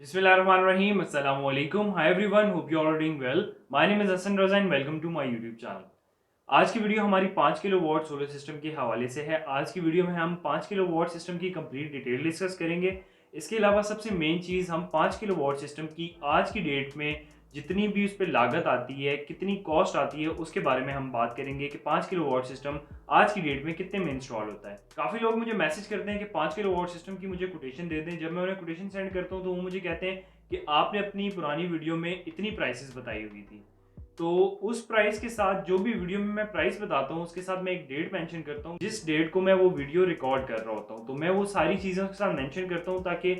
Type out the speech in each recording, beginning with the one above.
Bismillahirrahmanirrahim. Assalamu alaikum. Hi everyone. Hope you all are doing well. My name is Hassan Raza and welcome to my YouTube channel. आज की video हमारी 5 kilo watt solar system के हवाले से है। आज की वीडियो में हम 5 किलो वॉट सिस्टम की कंप्लीट डिटेल डिस्कस करेंगे। इसके अलावा सबसे मेन चीज़, हम 5 किलो वॉट सिस्टम की आज की डेट में जितनी भी उस पर लागत आती है, कितनी कॉस्ट आती है, उसके बारे में हम बात करेंगे कि 5 किलो वॉट सिस्टम आज की डेट में कितने में इंस्टॉल होता है। काफ़ी लोग मुझे मैसेज करते हैं कि 5 किलो वॉट सिस्टम की मुझे कोटेशन दे दें। जब मैं उन्हें कोटेशन सेंड करता हूँ तो वो मुझे कहते हैं कि आपने अपनी पुरानी वीडियो में इतनी प्राइसेस बताई हुई थी। तो उस प्राइस के साथ जो भी वीडियो में मैं प्राइस बताता हूँ उसके साथ मैं एक डेट मेंशन करता हूँ, जिस डेट को मैं वो वीडियो रिकॉर्ड कर रहा होता हूँ। तो मैं वो सारी चीज़ों के साथ मेंशन करता हूँ ताकि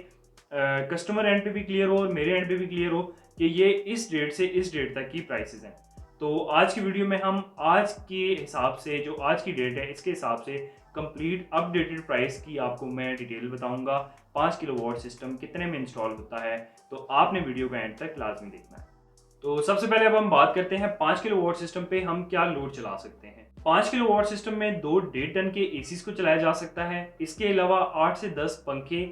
कस्टमर एंड पे भी क्लियर हो और मेरे एंड पे भी क्लियर हो कि ये इस डेट से इस डेट तक की प्राइसेस हैं। तो आज की वीडियो में हम आज के हिसाब से, जो आज की डेट है इसके हिसाब से कंप्लीट अपडेटेड प्राइस की आपको मैं डिटेल बताऊंगा। 5 किलो वॉट सिस्टम कितने में इंस्टॉल होता है, तो आपने वीडियो का एंड तक लाजमी देखना है। तो सबसे पहले अब हम बात करते हैं 5 किलो वॉट सिस्टम पे हम क्या लोड चला सकते हैं। 5 किलो वॉट सिस्टम में 2 1.5 टन के एसीज को चलाया जा सकता है। इसके अलावा 8 से 10 पंखे,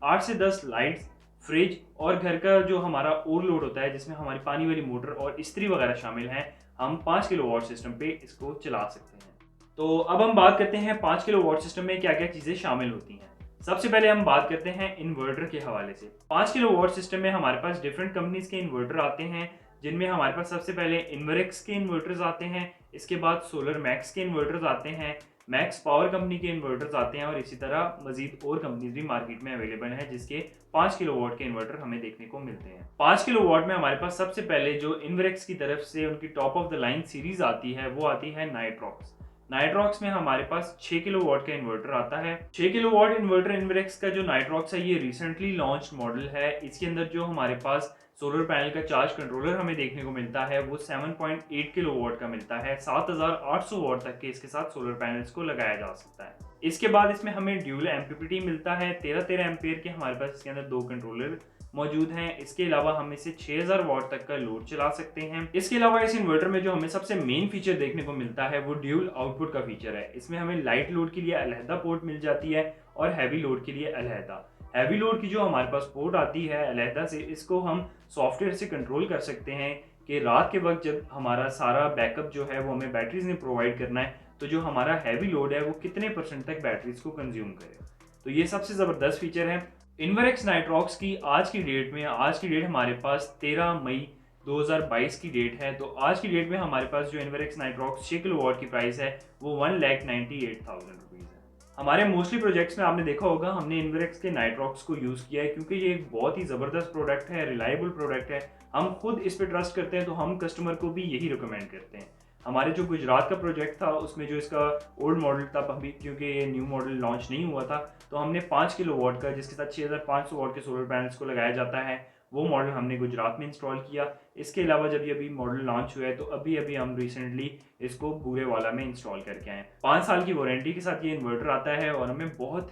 8 से 10 लाइट्स, फ्रिज और घर का जो हमारा ओवरलोड होता है जिसमें हमारी पानी वाली मोटर और इस्त्री वगैरह शामिल हैं, हम 5 किलो वॉट सिस्टम पे इसको चला सकते हैं। तो अब हम बात करते हैं 5 किलो वॉट सिस्टम में क्या क्या चीज़ें शामिल होती हैं। सबसे पहले हम बात करते हैं इन्वर्टर के हवाले से। 5 किलो वॉट सिस्टम में हमारे पास डिफरेंट कंपनीज के इन्वर्टर आते हैं, जिनमें हमारे पास सबसे पहले इन्वरेक्स के इन्वर्टर्स आते हैं। इसके बाद सोलर मैक्स के इन्वर्टर्स आते हैं, मैक्स पावर कंपनी के इन्वर्टर्स आते हैं और इसी तरह मजीद और कंपनीज भी मार्केट में अवेलेबल हैं जिसके 5 किलो वॉट के इन्वर्टर हमें देखने को मिलते हैं। 5 किलो वॉट में हमारे पास सबसे पहले जो इन्वरेक्स की तरफ से उनकी top of the line series आती है वो आती है नाइट्रॉक्स। नाइट्रॉक्स में हमारे पास 6 किलो वॉट का इन्वर्टर आता है। 6 किलो वॉट इन्वर्टर इन्वरेक्स का जो नाइट्रॉक्स है ये रिसेंटली लॉन्च मॉडल है। इसके अंदर जो हमारे पास सोलर पैनल का चार्ज कंट्रोलर हमें देखने को मिलता है वो 7.8 किलो वॉट का मिलता है। 7800 वॉट तक के इसके साथ सोलर पैनल्स को लगाया जा सकता है। इसके बाद इसमें हमें ड्यूल एमपीपीटी मिलता है। 13 एम्पियर के हमारे पास इसके अंदर 2 कंट्रोलर मौजूद हैं। इसके अलावा हम इसे 6000 वॉट तक का लोड चला सकते हैं। इसके अलावा इस इन्वर्टर में जो हमें सबसे मेन फीचर देखने को मिलता है वो ड्यूल आउटपुट का फीचर है। इसमें हमें लाइट लोड के लिए अलहदा पोर्ट मिल जाती है और हैवी लोड के लिए अलहदा। हैवी लोड की जो हमारे पास पोर्ट आती है अलहदा से, इसको हम सॉफ्टवेयर से कंट्रोल कर सकते हैं कि रात के वक्त जब हमारा सारा बैकअप जो है वो हमें बैटरीज ने प्रोवाइड करना है, तो जो हमारा हैवी लोड है वो कितने परसेंट तक बैटरीज को कंज्यूम करे। तो ये सबसे ज़बरदस्त फीचर है इन्वरेक्स नाइट्रॉक्स की। आज की डेट में, आज की डेट हमारे पास 13 मई 2022 की डेट है। तो आज की डेट में हमारे पास जो इन्वरेक्स नाइट्रॉक्स 6 किलो वॉट की प्राइस है वो 1,98,000 रुपीज़ है। हमारे मोस्टली प्रोजेक्ट्स में आपने देखा होगा हमने इन्वरेक्स के नाइट्रॉक्स को यूज़ किया है क्योंकि ये एक बहुत ही ज़बरदस्त प्रोडक्ट है, रिलायबल प्रोडक्ट है। हम खुद इस पर ट्रस्ट करते हैं तो हम कस्टमर को भी यही रिकमेंड करते हैं। हमारे जो गुजरात का प्रोजेक्ट था उसमें जो इसका ओल्ड मॉडल था, अभी क्योंकि ये न्यू मॉडल लॉन्च नहीं हुआ था, तो हमने 5 किलो वॉट का जिसके साथ 6500 वॉट के सोलर पैनल्स को लगाया जाता है वो मॉडल हमने गुजरात में इंस्टॉल किया। इसके अलावा जब ये अभी मॉडल लॉन्च हुआ है तो अभी अभी हम रिसेंटली इसको बूरे वाला में इंस्टॉल करके आए। 5 साल की वारंटी के साथ ये इन्वर्टर आता है और हमें बहुत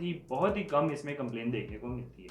ही कम इसमें कंप्लेन देखने को मिलती है।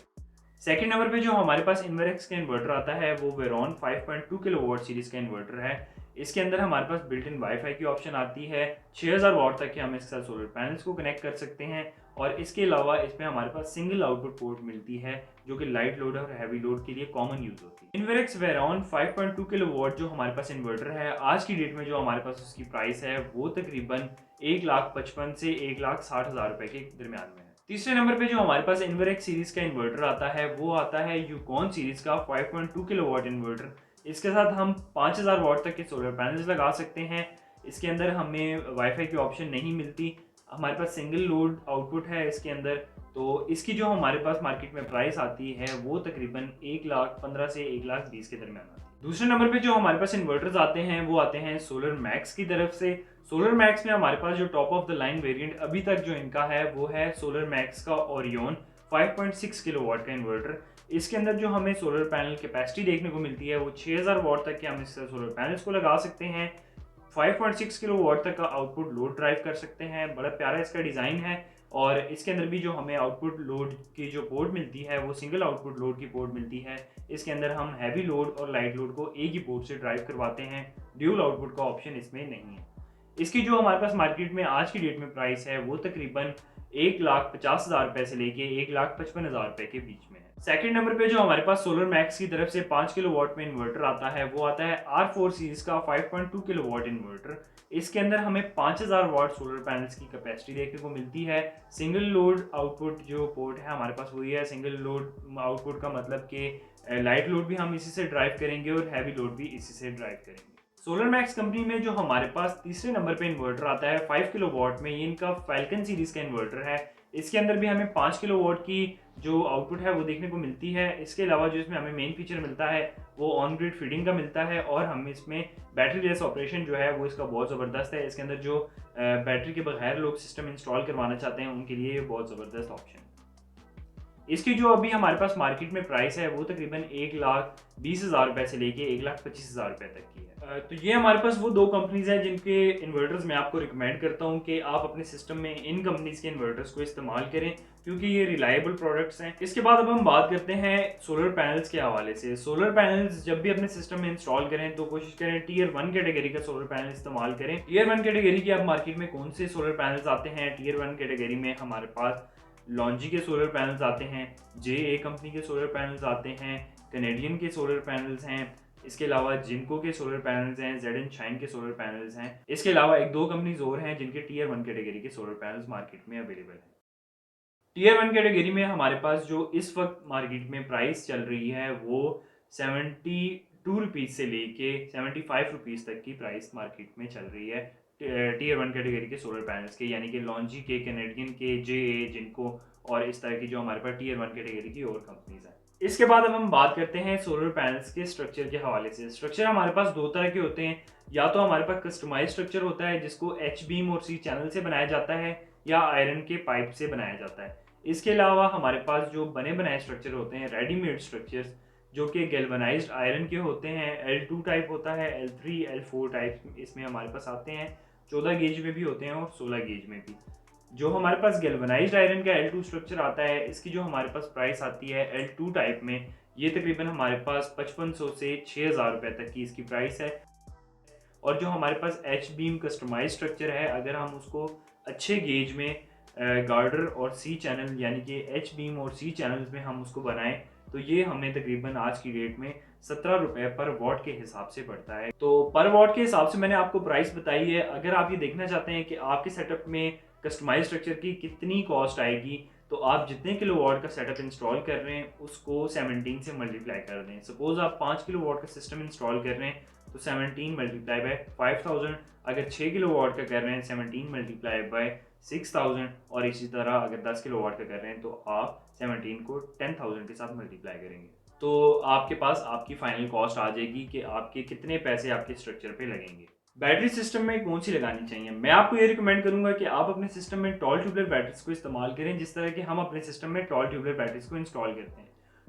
सेकंड नंबर पे जो हमारे पास इन्वरेक्स का इन्वर्टर आता है वो वेरॉन 5.2 किलो वॉट सीरीज का इन्वर्टर है। इसके अंदर हमारे पास बिल्ट इन वाईफाई की ऑप्शन आती है। 6000 वॉट तक के हम इसके साथ सोलर पैनल्स को कनेक्ट कर सकते हैं और इसके अलावा इसमें हमारे पास सिंगल आउटपुट पोर्ट मिलती है जो कि लाइट लोड और हैवी लोड के लिए कॉमन यूज होती है। इन्वरेक्स वेरॉन 5.2 किलो वॉट जो हमारे पास इन्वर्टर है, आज की डेट में जो हमारे पास उसकी प्राइस है वो तकरीबन 1,55,000 से 1,60,000 रुपए के दरमियान में है। तीसरे नंबर पे जो हमारे पास इन्वरेक्स सीरीज का इन्वर्टर आता है वो आता है यूकॉन सीरीज का 5.2 किलो वॉट इन्वर्टर। इसके साथ हम 5000 वॉट तक के सोलर पैनल्स लगा सकते हैं। इसके अंदर हमें वाईफाई की ऑप्शन नहीं मिलती। हमारे पास सिंगल लोड आउटपुट है इसके अंदर। तो इसकी जो हमारे पास मार्केट में प्राइस आती है वो तकरीबन 1,15,000 से 1,20,000 के दरमियान आती है। दूसरे नंबर पे जो हमारे पास इन्वर्टर्स आते हैं वो आते हैं सोलर मैक्स की तरफ से। सोलर मैक्स में हमारे पास जो top of the line variant अभी तक जो इनका है वो है सोलर मैक्स का ओरियन 5.6 किलो वॉट का इन्वर्टर। इसके अंदर जो हमें सोलर पैनल कैपेसिटी देखने को मिलती है वो 6000 वॉट तक के हम इससे सोलर पैनल्स को लगा सकते हैं। 5.6 किलो वॉट तक का आउटपुट लोड ड्राइव कर सकते हैं। बड़ा प्यारा इसका डिज़ाइन है और इसके अंदर भी जो हमें आउटपुट लोड की जो पोर्ट मिलती है वो सिंगल आउटपुट लोड की पोर्ट मिलती है। इसके अंदर हम हैवी लोड और लाइट लोड को एक ही पोर्ट से ड्राइव करवाते हैं। ड्यूल आउटपुट का ऑप्शन इसमें नहीं है। इसकी जो हमारे पास मार्केट में आज की डेट में प्राइस है वो तकरीबन 1,50,000 से लेके 1,55,000 रुपए के बीच में है। सेकंड नंबर पे जो हमारे पास सोलर मैक्स की तरफ से 5 किलोवाट में इन्वर्टर आता है वो आता है R4 सीरीज का 5.2 किलोवाट इन्वर्टर। इसके अंदर हमें 5000 वाट सोलर पैनल्स की कैपेसिटी देखने को मिलती है। सिंगल लोड आउटपुट जो पोर्ट है हमारे पास वही है। सिंगल लोड आउटपुट का मतलब कि लाइट लोड भी हम इसी से ड्राइव करेंगे और हैवी लोड भी इसी से ड्राइव करेंगे। सोलर मैक्स कंपनी में जो हमारे पास तीसरे नंबर पे इन्वर्टर आता है 5 किलोवाट में, ये इनका फैल्कन सीरीज का इन्वर्टर है। इसके अंदर भी हमें 5 किलोवाट की जो आउटपुट है वो देखने को मिलती है। इसके अलावा जो इसमें हमें मेन फीचर मिलता है वो ऑन ग्रिड फीडिंग का मिलता है और हम इसमें बैटरी लेस ऑपरेशन जो है वो इसका बहुत ज़बरदस्त है। इसके अंदर जो बैटरी के बगैर लोग सिस्टम इंस्टॉल करवाना चाहते हैं उनके लिए ये बहुत ज़बरदस्त ऑप्शन है। इसकी जो अभी हमारे पास मार्केट में प्राइस है वो तकरीबन 1,20,000 रुपए से लेके 1,25,000 रुपए तक की है। तो ये हमारे पास वो दो कंपनीज हैं जिनके इन्वर्टर्स मैं आपको रिकमेंड करता हूँ कि आप अपने सिस्टम में इन कंपनीज के इन्वर्टर्स को इस्तेमाल करें क्योंकि ये रिलायबल प्रोडक्ट्स हैं। इसके बाद अब हम बात करते हैं सोलर पैनल्स के हवाले से। सोलर पैनल्स जब भी अपने सिस्टम में इंस्टॉल करें तो कोशिश करें टीयर 1 कैटेगरी का सोलर पैनल इस्तेमाल करें। टीयर 1 कैटेगरी के अब मार्केट में कौन से सोलर पैनल्स आते हैं? टीयर 1 कैटेगरी में हमारे पास लॉन्जी के सोलर पैनल्स आते हैं, JA कंपनी के सोलर पैनल्स आते हैं, कैनेडियन के सोलर पैनल्स हैं, इसके अलावा जिनको के सोलर पैनल्स हैं, ZN शाइन के सोलर पैनल्स हैं। इसके अलावा एक दो कंपनीज और हैं जिनके टीयर 1 कैटेगरी के सोलर पैनल्स मार्केट में अवेलेबल हैं। टीयर 1 कैटेगरी में हमारे पास जो इस वक्त मार्केट में प्राइस चल रही है वो 72 रुपीज़ से लेके 75 रुपीज़ तक की प्राइस मार्केट में चल रही है टीयर 1 कैटेगरी के सोलर पैनल्स के, यानी कि लॉन्जी के, कैनेडियन के, JA, जिनको और इस तरह की जो हमारे पास टीयर 1 कैटेगरी की और कंपनीज हैं। इसके बाद अब हम बात करते हैं सोलर पैनल्स के स्ट्रक्चर के हवाले से। स्ट्रक्चर हमारे पास दो तरह के होते हैं, या तो हमारे पास कस्टमाइज स्ट्रक्चर होता है जिसको H बीम और C चैनल से बनाया जाता है या आयरन के पाइप से बनाया जाता है। इसके अलावा हमारे पास जो बने बनाए स्ट्रक्चर होते हैं, रेडीमेड स्ट्रक्चर्स, जो कि गैल्वनाइज्ड आयरन के होते हैं। L2 टाइप होता है, L3, L4 टाइप इसमें हमारे पास आते हैं। 14 गेज में भी होते हैं और 16 गेज में भी। जो हमारे पास गैल्वनाइज्ड आयरन का L2 स्ट्रक्चर आता है, इसकी जो हमारे पास प्राइस आती है L2 टाइप में, ये तकरीबन हमारे पास 5500 से 6000 रुपए तक की इसकी प्राइस है। और जो हमारे पास H बीम कस्टमाइज स्ट्रक्चर है, अगर हम उसको अच्छे गेज में गार्डर और C चैनल यानी कि H बीम और C चैनल्स में हम उसको बनाएं तो ये हमें तकरीबन आज की डेट में 17 रुपए पर वॉट के हिसाब से पड़ता है। तो पर वॉट के हिसाब से मैंने आपको प्राइस बताई है। अगर आप ये देखना चाहते हैं कि आपके सेटअप में कस्टमाइज स्ट्रक्चर की कितनी कॉस्ट आएगी, तो आप जितने किलोवाट का सेटअप इंस्टॉल कर रहे हैं उसको 17 से मल्टीप्लाई कर दें। सपोज आप 5 किलोवाट का सिस्टम इंस्टॉल कर रहे हैं तो 17 मल्टीप्लाई बाय 5000। अगर 6 किलोवाट का कर रहे हैं 17 मल्टीप्लाई बाय 6000, और इसी तरह अगर 10 किलोवाट का कर रहे हैं तो आप 17 को 10,000 के साथ मल्टीप्लाई करेंगे तो आपके पास आपकी फाइनल कॉस्ट आ जाएगी कि आपके कितने पैसे आपके स्ट्रक्चर पे लगेंगे। बैटरी सिस्टम में कौन सी लगानी चाहिए? मैं आपको ये रिकमेंड करूंगा कि आप अपने सिस्टम में टॉल ट्यूबलर बैटरीज को इस्तेमाल करें, जिस तरह के हम अपने सिस्टम में टॉल ट्यूबलर बैटरीज को इंस्टॉल करते हैं।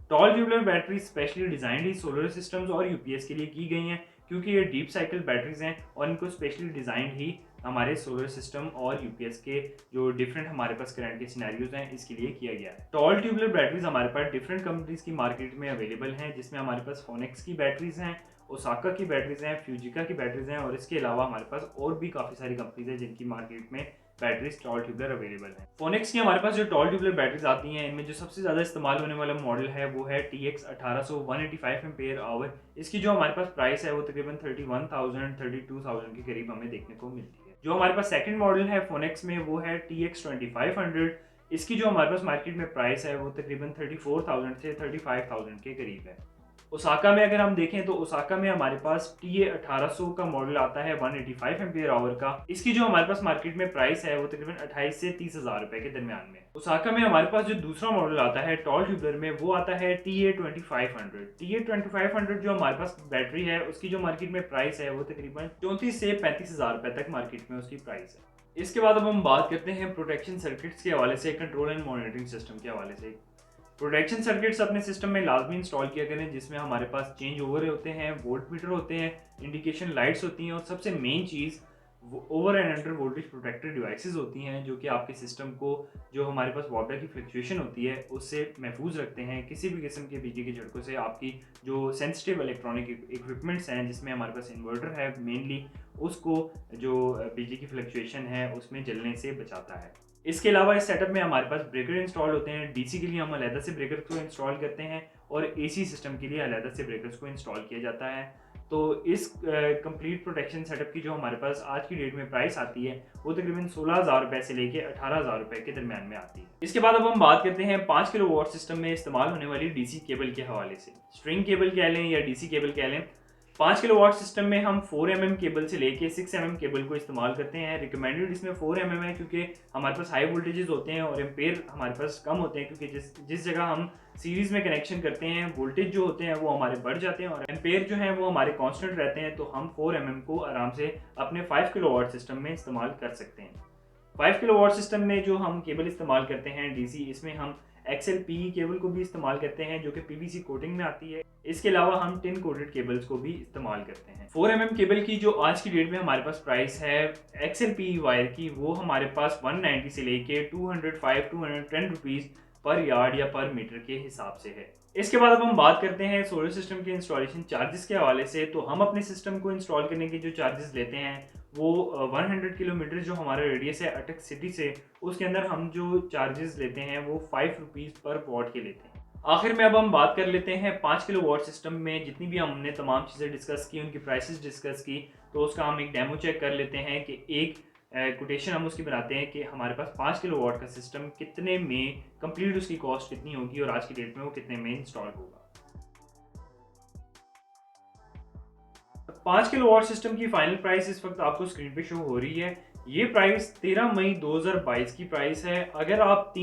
Tall tubular battery specially designed ही सोलर सिस्टम्स और यूपीएस के लिए की गई हैं क्योंकि ये डीप साइकिल बैटरीज हैं और इनको स्पेशली डिजाइंड ही हमारे सोलर सिस्टम और यूपीएस के जो डिफरेंट हमारे पास करंट के सिनेरियोज हैं इसके लिए किया गया है। टॉल ट्यूबलर बैटरीज हमारे पास डिफरेंट कंपनीज की मार्केट में अवेलेबल हैं, जिसमें हमारे पास फोनेक्स की बैटरीज हैं, ओसाका की बैटरीज हैं, फ्यूजिका की बैटरीज हैं और इसके अलावा हमारे पास और भी काफ़ी सारी कंपनीज हैं जिनकी मार्केट में बैटरीज टॉल ट्यूबलर अवेलेबल है। फोनेक्स की हमारे पास जो टॉल ट्यूबलर बैटरीज आती हैं इनमें जो सबसे ज़्यादा इस्तेमाल होने वाला मॉडल है वो है TX 1800 185 एम्पेयर आवर। इसकी जो हमारे पास प्राइस है वो तकरीबन 31,000 32,000 के करीब हमें देखने को मिलती है। जो हमारे पास सेकंड मॉडल है फोनेक्स में वो है TX 2500। इसकी जो हमारे पास मार्केट में प्राइस है वो तकरीबन 34,000 से 35,000 के करीब है। ओसाका में अगर हम देखें तो ओसाका में हमारे पास TA 1800 का मॉडल आता है 185 एम्पियर आवर का। इसकी जो हमारे पास मार्केट में प्राइस है वो तकरीबन 28 से 30,000 रुपए के दरमियान में। ओसाका में हमारे पास जो दूसरा मॉडल आता है टॉल ट्यूबलर में वो आता है TA 2500। TA 2500 जो हमारे पास बैटरी है उसकी जो मार्केट में प्राइस है वो तकरीबन 34 से 35,000 रुपए तक मार्केट में उसकी प्राइस है। इसके बाद अब हम बात करते हैं प्रोटेक्शन सर्किट्स के हवाले से, कंट्रोल एंड मॉनिटरिंग सिस्टम के हवाले से। प्रोटेक्शन सर्किट्स अपने सिस्टम में लाजमी इंस्टॉल किया करें, जिसमें हमारे पास चेंज ओवर होते हैं, वोल्ट मीटर होते हैं, इंडिकेशन लाइट्स होती हैं और सबसे मेन चीज़ over and under voltage protector devices होती हैं जो कि आपके सिस्टम को जो हमारे पास वाटर की फ्लक्चुएशन होती है उससे महफूज रखते हैं। किसी भी किस्म के बिजली के झटकों से आपकी जो सेंसिटिव इलेक्ट्रॉनिक इक्विपमेंट्स हैं जिसमें हमारे पास इन्वर्टर है मेनली, उसको जो बिजली की फ्लक्चुएशन है उसमें जलने से बचाता है। इसके अलावा इस सेटअप में हमारे पास ब्रेकर इंस्टॉल होते हैं। डीसी के लिए हम अलहदा से ब्रेकर को इंस्टॉल करते हैं और एसी सिस्टम के लिए अलहदा से ब्रेकर्स को इंस्टॉल किया जाता है। तो इस कंप्लीट प्रोटेक्शन सेटअप की जो हमारे पास आज की डेट में प्राइस आती है वो तकरीबन 16,000 रुपए से लेके 18,000 रुपए के दरमियान में आती है। इसके बाद अब हम बात करते हैं 5 किलो वॉट सिस्टम में इस्तेमाल होने वाली डीसी केबल के हवाले से। स्ट्रिंग केबल कह लें या डीसी केबल कह लें, 5 किलो वाट सिस्टम में हम 4 mm केबल से लेके 6 mm केबल को इस्तेमाल करते हैं। रिकमेंडेड इसमें 4 mm है क्योंकि हमारे पास हाई वोल्टेजेस होते हैं और एम्पेयर हमारे पास कम होते हैं, क्योंकि जिस जगह हम सीरीज में कनेक्शन करते हैं वोल्टेज जो होते हैं वो हमारे बढ़ जाते हैं और एम्पेयर जो है वो हमारे कांस्टेंट रहते हैं। तो हम 4 mm को आराम से अपने 5 किलो वाट सिस्टम में इस्तेमाल कर सकते हैं। 5 किलो वाट सिस्टम में जो हम केबल इस्तेमाल करते हैं डीसी, इसमें हम XLPE केबल को भी इस्तेमाल करते हैं जो कि PVC कोटिंग में आती है। इसके अलावा हम टिन कोटेड केबल्स को भी इस्तेमाल करते हैं। 4 mm केबल की जो आज की डेट में हमारे पास प्राइस है XLPE वायर की, वो हमारे पास 190 से लेके 210 रुपीज़ पर यार्ड या पर मीटर के हिसाब से है। इसके बाद अब हम बात करते हैं सोलर सिस्टम के इंस्टॉलेशन चार्जेस के हवाले से। तो हम अपने सिस्टम को इंस्टॉल करने के जो चार्जेस लेते हैं वो 100 किलोमीटर जो हमारा रेडियस है अटक सिटी से, उसके अंदर हम जो चार्जेस लेते हैं वो 5 रुपीज़ पर वॉट के लेते हैं। आखिर में अब हम बात कर लेते हैं 5 किलो वॉट सिस्टम में जितनी भी हमने तमाम चीज़ें डिस्कस की, उनकी प्राइसेस डिस्कस की, तो उसका हम एक डेमो चेक कर लेते हैं कि एक कोटेशन हम उसकी बनाते हैं कि हमारे पास 5 किलो वॉट का सिस्टम कितने में कंप्लीट, उसकी कॉस्ट कितनी होगी और आज की डेट में वो कितने में इंस्टॉल होगा। 5 किलो वॉट सिस्टम की फाइनल प्राइस इस वक्त आपको स्क्रीन पे शो हो रही है। ये प्राइस 13 मई 2022 की प्राइस है। अगर आप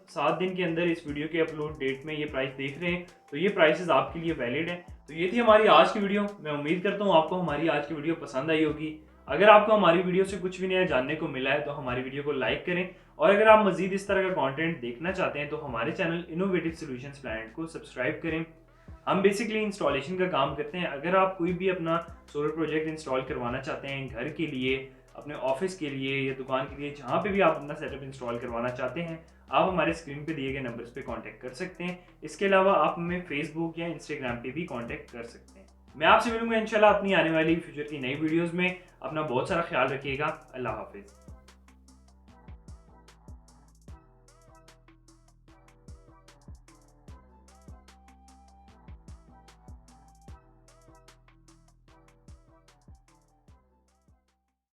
7 दिन के अंदर इस वीडियो के अपलोड डेट में ये प्राइस देख रहे हैं तो ये प्राइसेस आपके लिए वैलिड है। तो ये थी हमारी आज की वीडियो। मैं उम्मीद करता हूँ आपको हमारी आज की वीडियो पसंद आई होगी। अगर आपको हमारी वीडियो से कुछ भी नया जानने को मिला है तो हमारी वीडियो को लाइक करें, और अगर आप मजीद इस तरह का कंटेंट देखना चाहते हैं तो हमारे चैनल इनोवेटिव सॉल्यूशंस प्लैनेट को सब्सक्राइब करें। हम बेसिकली इंस्टॉलेशन का काम करते हैं। अगर आप कोई भी अपना सोलर प्रोजेक्ट इंस्टॉल करवाना चाहते हैं घर के लिए, अपने ऑफिस के लिए या दुकान के लिए, जहाँ पे भी आप अपना सेटअप इंस्टॉल करवाना चाहते हैं, आप हमारे स्क्रीन पे दिए गए नंबर्स पे कांटेक्ट कर सकते हैं। इसके अलावा आप हमें फेसबुक या इंस्टाग्राम पे भी कांटेक्ट कर सकते हैं। मैं आपसे मिलूंगा इंशाल्लाह अपनी आने वाली फ्यूचर की नई वीडियोज़ में। अपना बहुत सारा ख्याल रखिएगा। अल्लाह हाफिज़।